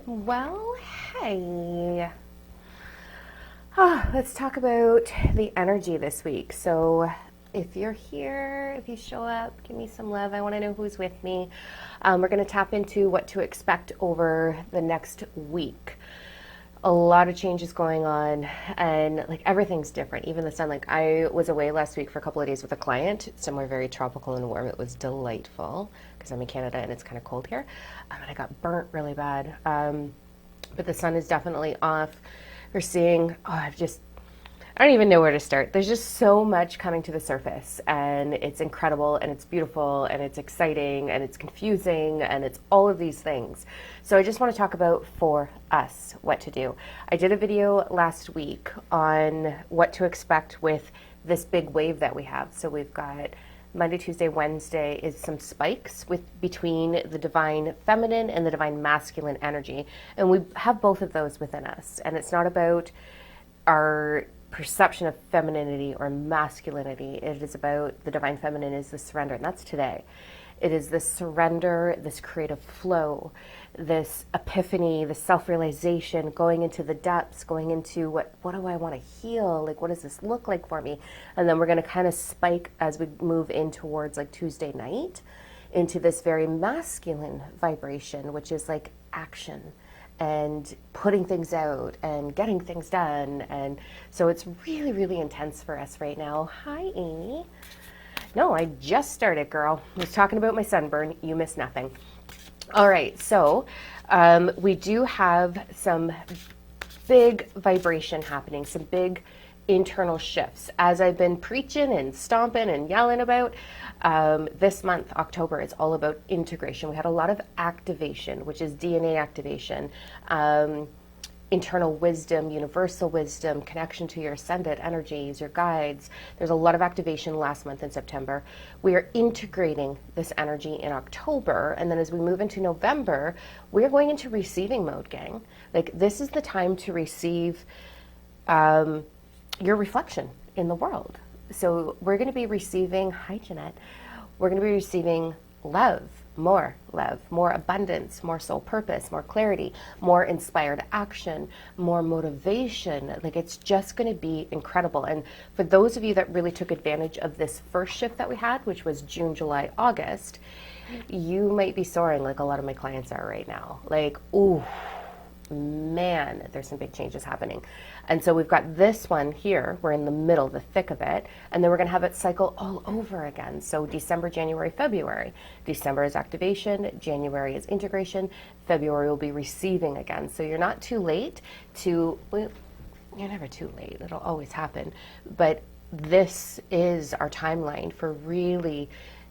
Well, hey. Let's talk about the energy this week. So, if you're here, if you show up, give me some love. I want to know who's with me. We're going to tap into what to expect over the next week. A lot of changes going on, and like everything's different. Even the sun. Like I was away last week for a couple of days with a client, somewhere very tropical and warm. It was delightful because I'm in Canada and it's kind of cold here, and I got burnt really bad. But the sun is definitely off. We're seeing, I don't even know where to start. There's just so much coming to the surface, and it's incredible, and it's beautiful, and it's exciting, and it's confusing, and it's all of these things. So I just want to talk about, for us, what to do. I did a video last week on what to expect with this big wave that we have. So we've got Monday, Tuesday, Wednesday is some spikes between the divine feminine and the divine masculine energy. And we have both of those within us. And it's not about our perception of femininity or masculinity. It is about the divine feminine is the surrender, and that's today. It is this surrender, this creative flow, this epiphany, the self-realization, going into the depths, going into what do I want to heal? Like, what does this look like for me? And then we're going to kind of spike as we move in towards like Tuesday night into this very masculine vibration, which is like action and putting things out and getting things done. And so it's really, really intense for us right now. Hi, Amy. No, I just started, girl. I was talking about my sunburn. You missed nothing. All right, so we do have some big vibration happening, some big internal shifts. As I've been preaching and stomping and yelling about, this month, October, is all about integration. We had a lot of activation, which is DNA activation, internal wisdom, universal wisdom, connection to your ascended energies, your guides. There's a lot of activation last month in September. We are integrating this energy in October, and then as we move into November, we're going into receiving mode, gang. Like, this is the time to receive your reflection in the world. So we're going to be receiving, hi Jeanette, we're going to be receiving love, more abundance, more soul purpose, more clarity, more inspired action, more motivation. Like, it's just going to be incredible. And for those of you that really took advantage of this first shift that we had, which was June, July, August, you might be soaring like a lot of my clients are right now. Like, ooh, man, there's some big changes happening. And so we've got this one here, we're in the middle, the thick of it, and then we're going to have it cycle all over again. So December, January, February. December is activation, January is integration, February will be receiving again. So you're not too late to, well, you're never too late, it'll always happen, but this is our timeline for really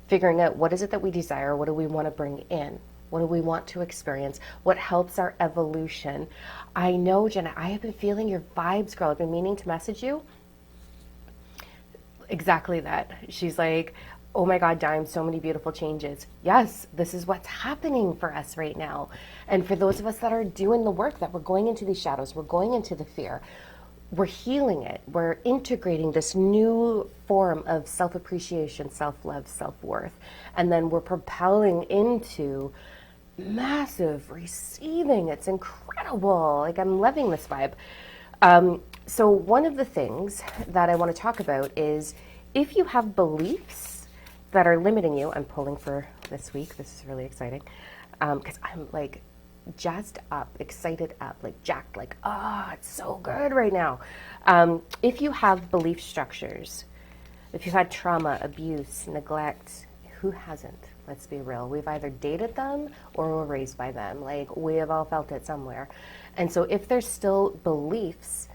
figuring out what is it that we desire, what do we want to bring in. What do we want to experience? What helps our evolution? I know, Jenna, I have been feeling your vibes, girl. I've been meaning to message you. Exactly that. She's like, oh my God, Dime, so many beautiful changes. Yes, this is what's happening for us right now. And for those of us that are doing the work, that we're going into these shadows, we're going into the fear, we're healing it. We're integrating this new form of self-appreciation, self-love, self-worth. And then we're propelling into massive receiving. It's incredible. Like, I'm loving this vibe. So one of the things that I want to talk about is if you have beliefs that are limiting you. I'm pulling for this week. This is really exciting because I'm like jazzed up, excited up, like jacked, like, oh, it's so good right now. If you have belief structures, if you've had trauma, abuse, neglect, who hasn't? Let's be real. We've either dated them or were raised by them. Like, we have all felt it somewhere. And so if there's still beliefs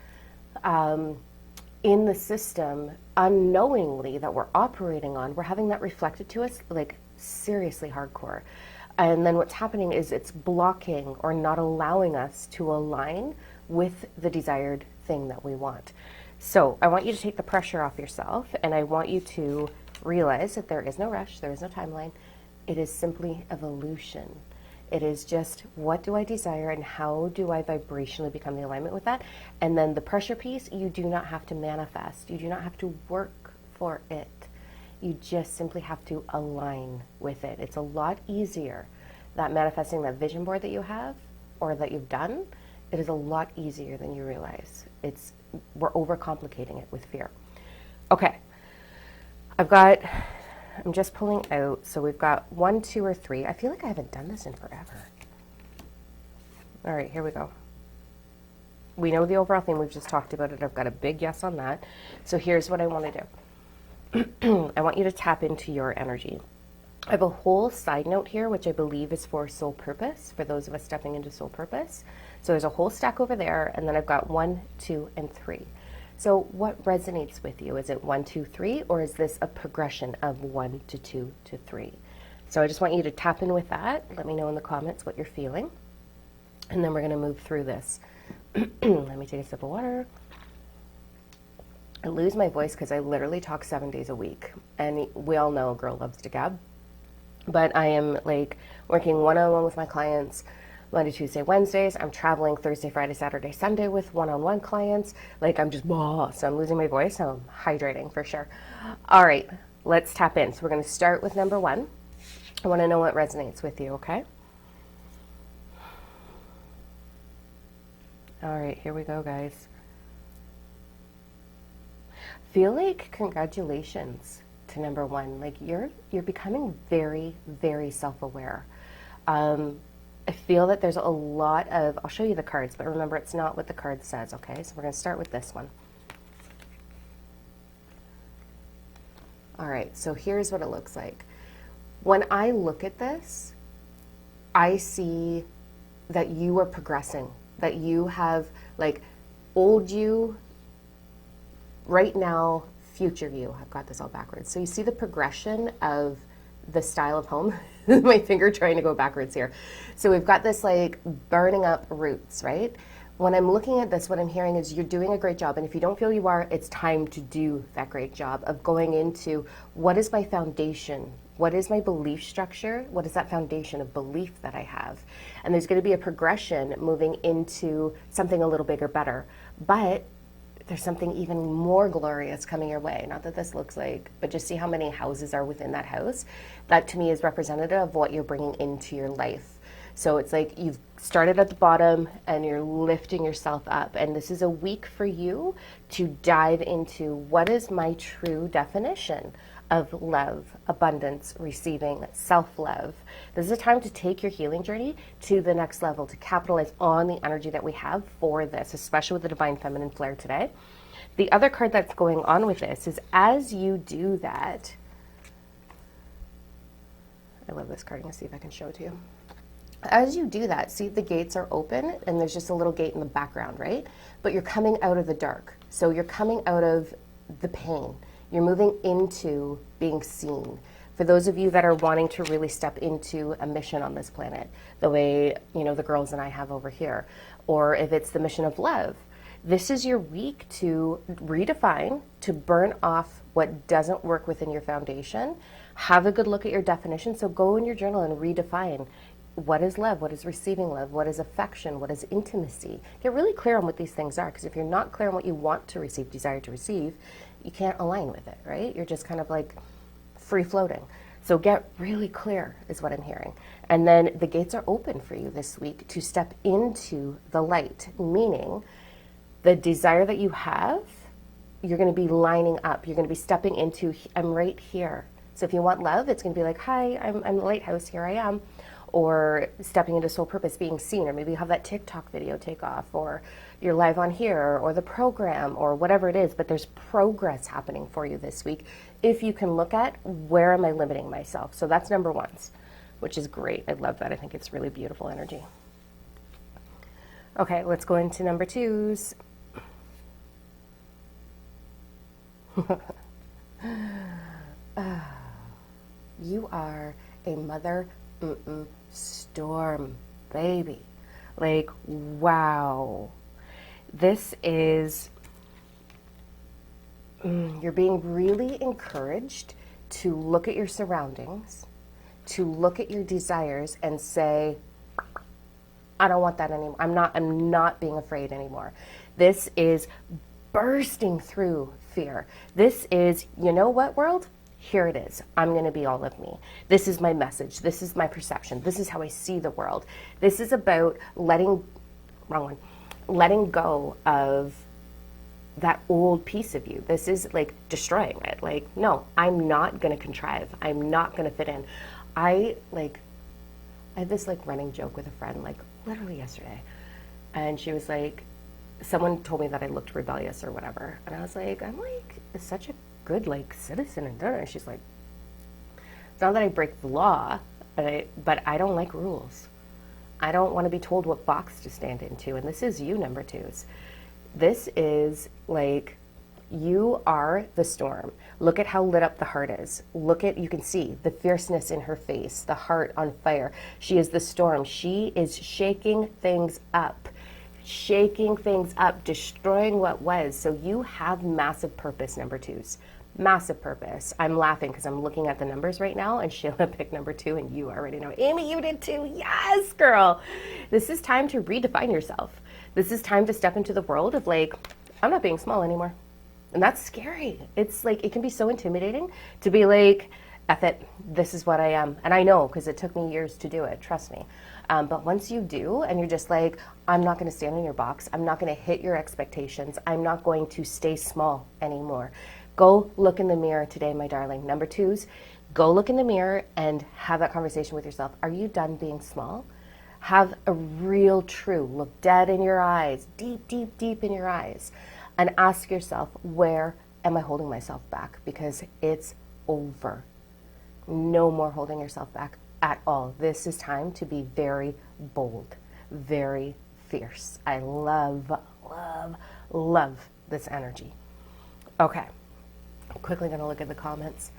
in the system unknowingly that we're operating on, we're having that reflected to us like seriously hardcore. And then what's happening is it's blocking or not allowing us to align with the desired thing that we want. So I want you to take the pressure off yourself, and I want you to realize that there is no rush, there is no timeline. It is simply evolution. It is just, what do I desire and how do I vibrationally become the alignment with that? And then the pressure piece, you do not have to manifest. You do not have to work for it. You just simply have to align with it. It's a lot easier, that manifesting that vision board that you have, or that you've done, it is a lot easier than you realize. We're overcomplicating it with fear. Okay, I'm just pulling out, so we've got 1, 2, or 3. I feel like I haven't done this in forever. All right, here we go. We know the overall theme, we've just talked about it. I've got a big yes on that. So here's what I want to do. I want you to tap into your energy. I have a whole side note here, which I believe is for soul purpose, for those of us stepping into soul purpose. So there's a whole stack over there, and then I've got 1, 2, and 3. So what resonates with you? Is it 1, 2, 3, or is this a progression of 1 to 2 to 3? So I just want you to tap in with that. Let me know in the comments what you're feeling. And then we're going to move through this. Let me take a sip of water. I lose my voice because I literally talk 7 days a week. And we all know a girl loves to gab. But I am like working one-on-one with my clients Monday, Tuesday, Wednesdays. I'm traveling Thursday, Friday, Saturday, Sunday with one-on-one clients. Like I'm just, so I'm losing my voice. So I'm hydrating for sure. All right, let's tap in. So we're going to start with number 1. I want to know what resonates with you, okay? All right, here we go, guys. Feel like congratulations to number 1. Like you're becoming very, very self-aware. I feel that there's a lot of, I'll show you the cards, but remember it's not what the card says, okay? So we're going to start with this one. All right, so here's what it looks like. When I look at this, I see that you are progressing, that you have like old you, right now, future you. I've got this all backwards. So you see the progression of the style of home. My finger trying to go backwards here. So we've got this like burning up roots, right? When I'm looking at this, what I'm hearing is you're doing a great job. And if you don't feel you are, it's time to do that great job of going into what is my foundation? What is my belief structure? What is that foundation of belief that I have? And there's going to be a progression moving into something a little bigger, better. But there's something even more glorious coming your way. Not that this looks like, but just see how many houses are within that house. That to me is representative of what you're bringing into your life. So it's like you've started at the bottom and you're lifting yourself up. And this is a week for you to dive into what is my true definition of love, abundance, receiving, self-love. This is a time to take your healing journey to the next level, to capitalize on the energy that we have for this, especially with the Divine Feminine Flare today. The other card that's going on with this is as you do that, I love this card. I'm going to see if I can show it to you. As you do that, see the gates are open and there's just a little gate in the background, right? But you're coming out of the dark. So you're coming out of the pain. You're moving into being seen. For those of you that are wanting to really step into a mission on this planet, the way, the girls and I have over here, or if it's the mission of love, this is your week to redefine, to burn off what doesn't work within your foundation. Have a good look at your definition. So go in your journal and redefine. What is love? What is receiving love? What is affection? What is intimacy? Get really clear on what these things are, because if you're not clear on what you want to receive, desire to receive, you can't align with it, right? You're just kind of like free floating. So get really clear is what I'm hearing. And then the gates are open for you this week to step into the light, meaning the desire that you have, you're going to be lining up. You're going to be stepping into, I'm right here. So if you want love, it's going to be like, hi, I'm the lighthouse, here I am. Or stepping into soul purpose, being seen, or maybe you have that TikTok video take off, or you're live on here, or the program, or whatever it is, but there's progress happening for you this week if you can look at where am I limiting myself. So that's number 1, which is great. I love that. I think it's really beautiful energy. Okay, let's go into number 2s. You are a mother storm, baby. Like, wow. This is, you're being really encouraged to look at your surroundings, to look at your desires and say, I don't want that anymore. I'm not being afraid anymore. This is bursting through fear. This is, you know what, world? Here it is. I'm going to be all of me. This is my message. This is my perception. This is how I see the world. This is about letting go of that old piece of you. This is like destroying it. Like, no, I'm not going to contrive. I'm not going to fit in. I had this like running joke with a friend, like literally yesterday. And she was like, someone told me that I looked rebellious or whatever. And I was like, I'm like such a good like citizen and donor. She's like, it's not that I break the law, but I don't like rules. I don't want to be told what box to stand into. And this is you, number twos. This is like, you are the storm. Look at how lit up the heart is. Look at, you can see the fierceness in her face, the heart on fire. She is the storm. She is shaking things up, destroying what was. So you have massive purpose, number twos. Massive purpose. I'm laughing because I'm looking at the numbers right now, and Sheila picked number 2, and you already know. Amy, you did too. Yes, girl. This is time to redefine yourself. This is time to step into the world of like, I'm not being small anymore. And that's scary. It's like, it can be so intimidating to be like, F it, this is what I am. And I know, because it took me years to do it, trust me. But once you do, and you're just like, I'm not going to stand in your box. I'm not going to hit your expectations. I'm not going to stay small anymore. Go look in the mirror today, my darling. Number twos, go look in the mirror and have that conversation with yourself. Are you done being small? Have a real true, look dead in your eyes, deep, deep, deep in your eyes, and ask yourself, where am I holding myself back? Because it's over. No more holding yourself back at all. This is time to be very bold, very fierce. I love, love, love this energy. Okay. I'm quickly going to look at the comments.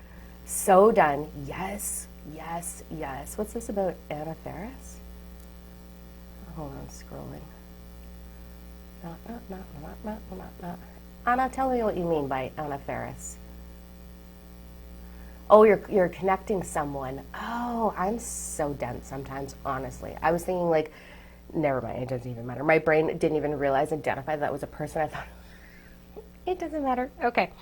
So done. Yes, yes, yes. What's this about Anna Faris? Hold on, scrolling. Anna, tell me what you mean by Anna Faris. Oh, you're connecting someone. Oh, I'm so dense sometimes, honestly. I was thinking like, never mind, it doesn't even matter. My brain didn't even identify that was a person. I thought, it doesn't matter. Okay.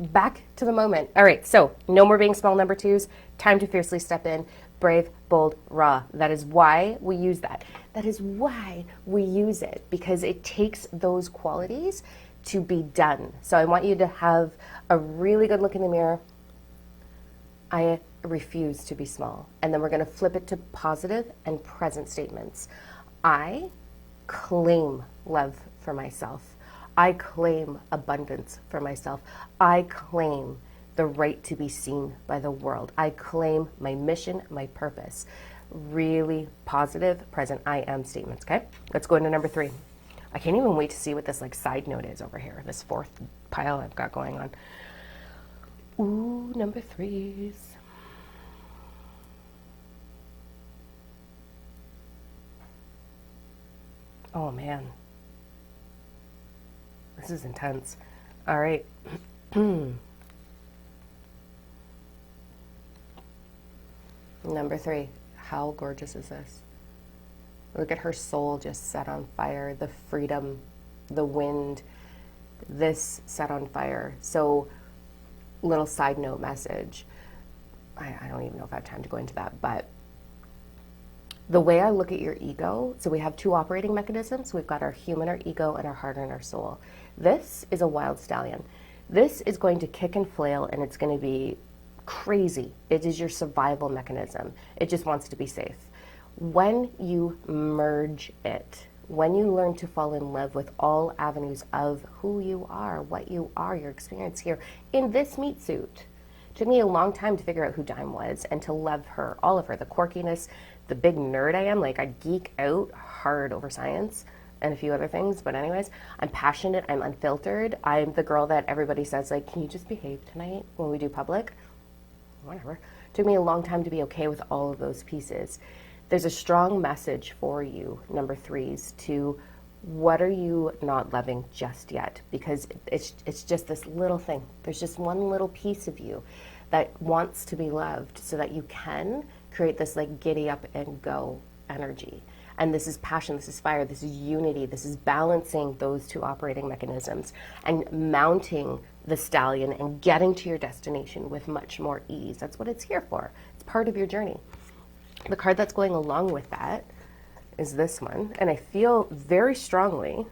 Back to the moment. All right, so no more being small, number twos. Time to fiercely step in. Brave, bold, raw. That is why we use that. That is why we use it, because it takes those qualities to be done. So I want you to have a really good look in the mirror. I refuse to be small. And then we're going to flip it to positive and present statements. I claim love for myself. I claim abundance for myself. I claim the right to be seen by the world. I claim my mission, my purpose. Really positive, present I am statements, okay? Let's go into number 3. I can't even wait to see what this like side note is over here, this 4th pile I've got going on. Ooh, number 3s. Oh man. This is intense. All right. Number 3. How gorgeous is this? Look at her soul just set on fire. The freedom, the wind, this set on fire. So, little side note message. I don't even know if I have time to go into that, but the way I look at your ego, so we have 2 operating mechanisms. We've got our human, our ego, and our heart and our soul. This is a wild stallion. This is going to kick and flail, and it's going to be crazy. It is your survival mechanism. It just wants to be safe. When you merge it, when you learn to fall in love with all avenues of who you are, what you are, your experience here in this meat suit, took me a long time to figure out who Dime was and to love her, all of her, the quirkiness, the big nerd I am. Like, I geek out hard over science and a few other things, but anyways, I'm passionate, I'm unfiltered. I'm the girl that everybody says, like, can you just behave tonight when we do public? Whatever. Took me a long time to be okay with all of those pieces. There's a strong message for you, number 3s, to what are you not loving just yet? Because it's just this little thing. There's just one little piece of you that wants to be loved so that you can create this like giddy up and go energy. And this is passion, this is fire, this is unity, this is balancing those 2 operating mechanisms and mounting the stallion and getting to your destination with much more ease. That's what it's here for. It's part of your journey. The card that's going along with that is this one, and I feel very strongly,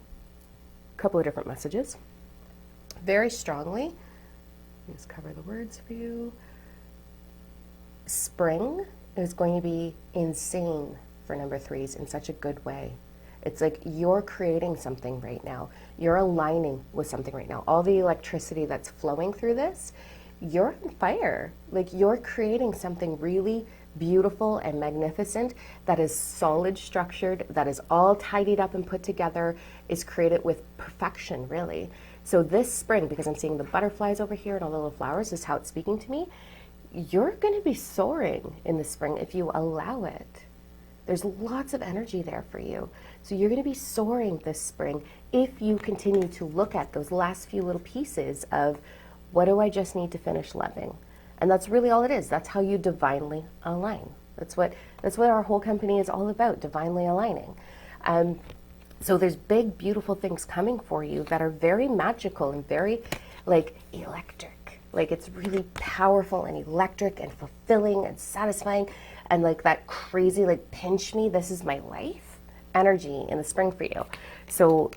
a couple of different messages, very strongly, just cover the words for you. Spring is going to be insane for number threes in such a good way. It's like you're creating something right now. You're aligning with something right now. All the electricity that's flowing through this, you're on fire. Like you're creating something really beautiful and magnificent that is solid structured, that is all tidied up and put together, is created with perfection, really. So this spring, because I'm seeing the butterflies over here and all the little flowers, is how it's speaking to me. You're going to be soaring in the spring if you allow it. There's lots of energy there for you. So you're going to be soaring this spring if you continue to look at those last few little pieces of what do I just need to finish loving? And that's really all it is. That's how you divinely align. That's what our whole company is all about, divinely aligning. So there's big, beautiful things coming for you that are very magical and very like electric. Like it's really powerful and electric and fulfilling and satisfying and like that crazy like pinch me, this is my life energy in the spring for you. So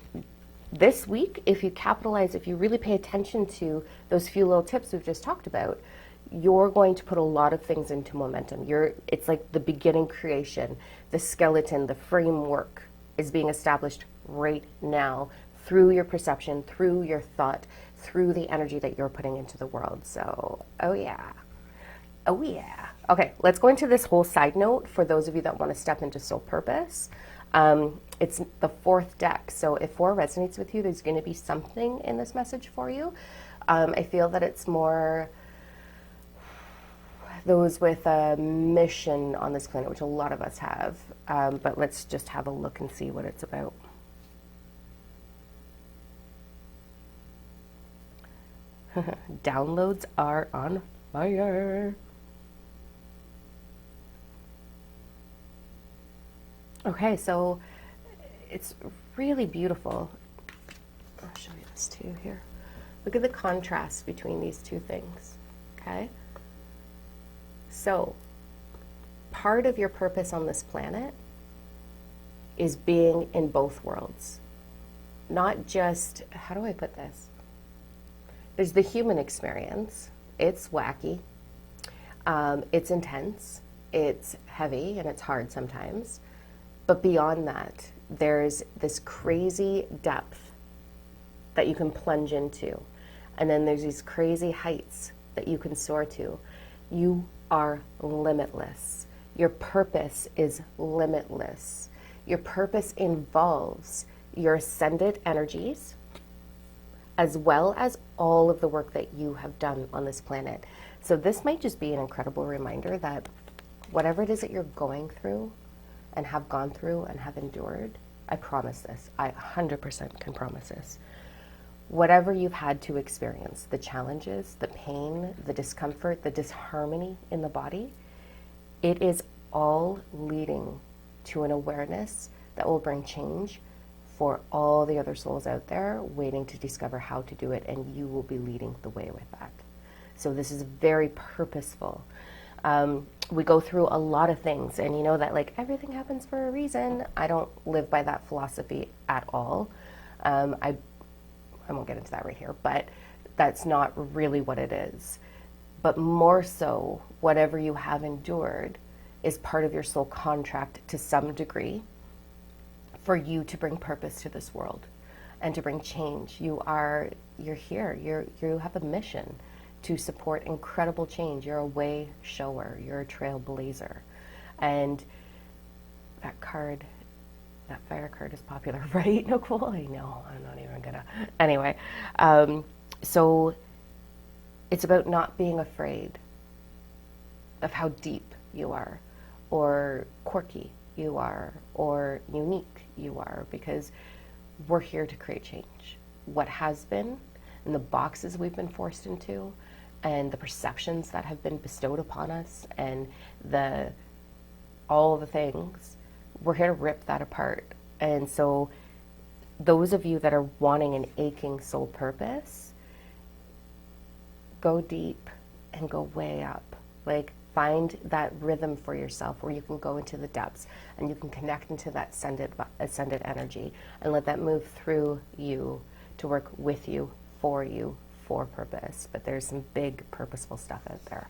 this week, if you capitalize, if you really pay attention to those few little tips we've just talked about, you're going to put a lot of things into momentum. It's like the beginning creation, the skeleton, the framework is being established right now through your perception, through your thought, through the energy that you're putting into the world. So, oh yeah. Oh yeah. Okay, let's go into this whole side note for those of you that want to step into soul purpose. It's the fourth deck. So if 4 resonates with you, there's going to be something in this message for you. I feel that it's more those with a mission on this planet, which a lot of us have. But let's just have a look and see what it's about. Downloads are on fire. Okay, so it's really beautiful. I'll show you this too here. Look at the contrast between these two things, okay? So, part of your purpose on this planet is being in both worlds. Not just, how do I put this? There's the human experience. It's wacky. It's intense. It's heavy and it's hard sometimes. But beyond that, there's this crazy depth that you can plunge into. And then there's these crazy heights that you can soar to. You are limitless. Your purpose is limitless. Your purpose involves your ascended energies, as well as all of the work that you have done on this planet. So this might just be an incredible reminder that whatever it is that you're going through and have gone through and have endured, I promise this, I 100% can promise this. Whatever you've had to experience, the challenges, the pain, the discomfort, the disharmony in the body, it is all leading to an awareness that will bring change for all the other souls out there waiting to discover how to do it, and you will be leading the way with that. So this is very purposeful. We go through a lot of things, and you know that like everything happens for a reason. I don't live by that philosophy at all. I won't get into that right here, but that's not really what it is. But more so, whatever you have endured is part of your soul contract to some degree for you to bring purpose to this world and to bring change. You're here. You have a mission to support incredible change. You're a way shower. You're a trailblazer. And that card, that fire card is popular, right, Nicole? I know, I'm not even gonna. Anyway, so it's about not being afraid of how deep you are, or quirky you are, or unique you are, because we're here to create change. What has been, and the boxes we've been forced into, and the perceptions that have been bestowed upon us, and all the things, we're here to rip that apart. And so those of you that are wanting an aching soul purpose, go deep and go way up. Like, find that rhythm for yourself where you can go into the depths and you can connect into that ascended energy and let that move through you to work with you, for purpose. But there's some big purposeful stuff out there.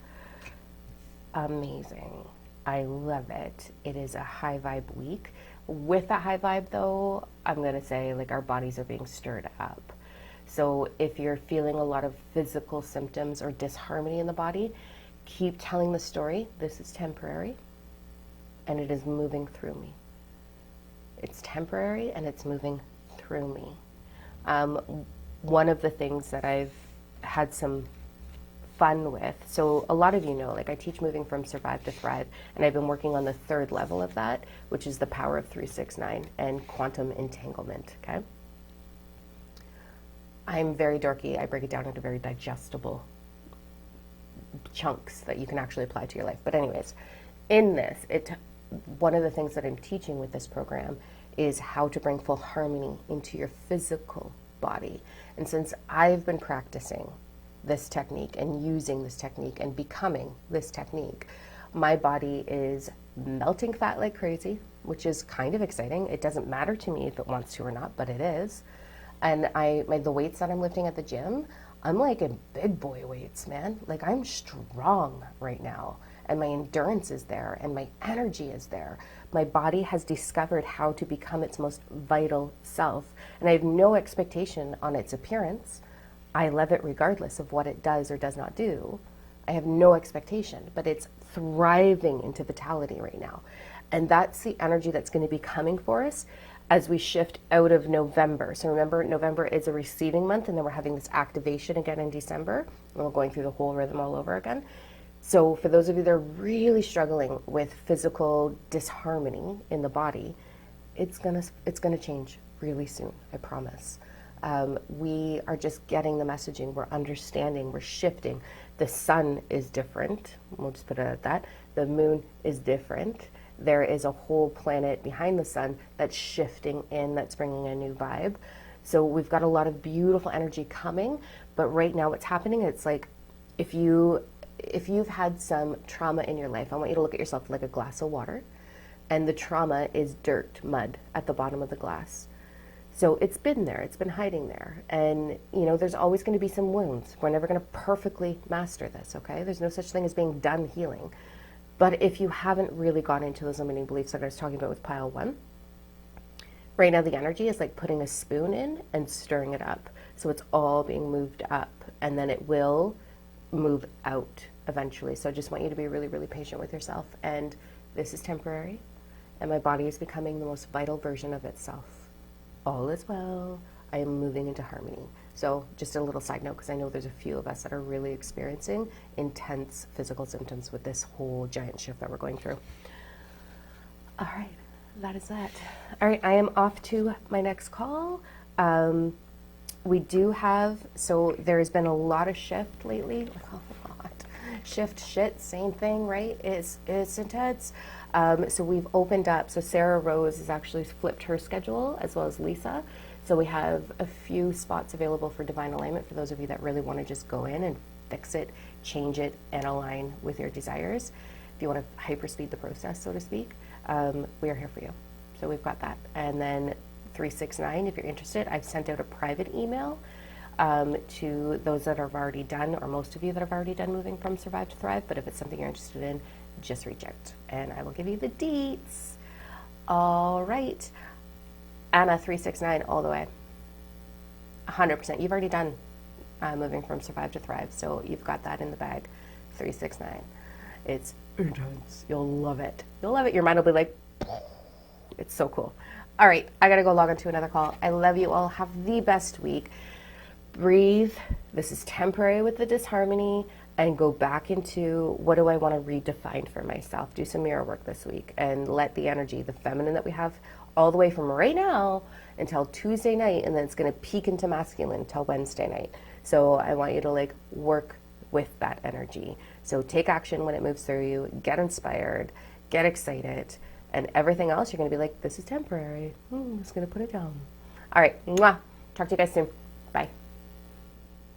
Amazing. I love it. It is a high vibe week. With that high vibe though, I'm going to say like our bodies are being stirred up. So if you're feeling a lot of physical symptoms or disharmony in the body, keep telling the story. This is temporary and it is moving through me. It's temporary and it's moving through me. One of the things that I've had some fun with, so a lot of you know, like I teach moving from survive to thrive, and I've been working on the third level of that, which is the power of 369 and quantum entanglement, okay? I'm very dorky. I break it down into very digestible chunks that you can actually apply to your life. But anyways, in this, one of the things that I'm teaching with this program is how to bring full harmony into your physical body. And since I've been practicing this technique and using this technique and becoming this technique, my body is melting fat like crazy, which is kind of exciting. It doesn't matter to me if it wants to or not, but it is. And the weights that I'm lifting at the gym, I'm like in big boy weights, man. Like I'm strong right now, and my endurance is there and my energy is there. My body has discovered how to become its most vital self, and I have no expectation on its appearance. I love it regardless of what it does or does not do. I have no expectation, but it's thriving into vitality right now. And that's the energy that's going to be coming for us as we shift out of November. So remember, November is a receiving month, and then we're having this activation again in December, and we're going through the whole rhythm all over again. So for those of you that are really struggling with physical disharmony in the body, it's gonna change really soon, I promise. We are just getting the messaging, we're understanding, we're shifting. The sun is different, we'll just put it at that. The moon is different. There is a whole planet behind the sun that's shifting in, that's bringing a new vibe. So we've got a lot of beautiful energy coming, but right now what's happening, it's like if you've had some trauma in your life, I want you to look at yourself like a glass of water, and the trauma is dirt, mud at the bottom of the glass. So it's been there, it's been hiding there. And you know, there's always going to be some wounds. We're never going to perfectly master this, okay? There's no such thing as being done healing. But if you haven't really gone into those limiting beliefs that I was talking about with pile 1, right now the energy is like putting a spoon in and stirring it up. So it's all being moved up, and then it will move out eventually. So I just want you to be really, really patient with yourself. And this is temporary, and my body is becoming the most vital version of itself. All is well. I am moving into harmony. So just a little side note, because I know there's a few of us that are really experiencing intense physical symptoms with this whole giant shift that we're going through. All right, that is that. All right, I am off to my next call. We do have, so there's been a lot of shift lately. Shift, shit, same thing, right? It's intense. So we've opened up. So Sarah Rose has actually flipped her schedule, as well as Lisa. So we have a few spots available for divine alignment for those of you that really want to just go in and fix it, change it, and align with your desires. If you want to hyperspeed the process, so to speak, we are here for you. So we've got that. And then 369, if you're interested, I've sent out a private email to those that have already done, or most of you that have already done moving from survive to thrive. But if it's something you're interested in, just reach out and I will give you the deets. All right. Anna 369 all the way. 100%. You've already done moving from survive to thrive, so you've got that in the bag. 369. It's intense. You'll love it. You'll love it. Your mind will be like, it's so cool. All right, I gotta go log on to another call. I love you all. Have the best week. Breathe. This is temporary with the disharmony, and go back into what do I want to redefine for myself. Do some mirror work this week and let the energy, the feminine that we have all the way from right now until Tuesday night, and then it's going to peak into masculine until Wednesday night. So I want you to like work with that energy. So take action when it moves through you, get inspired, get excited, and everything else you're going to be like, this is temporary. I'm just going to put it down. All right. Mwah. Talk to you guys soon. Bye.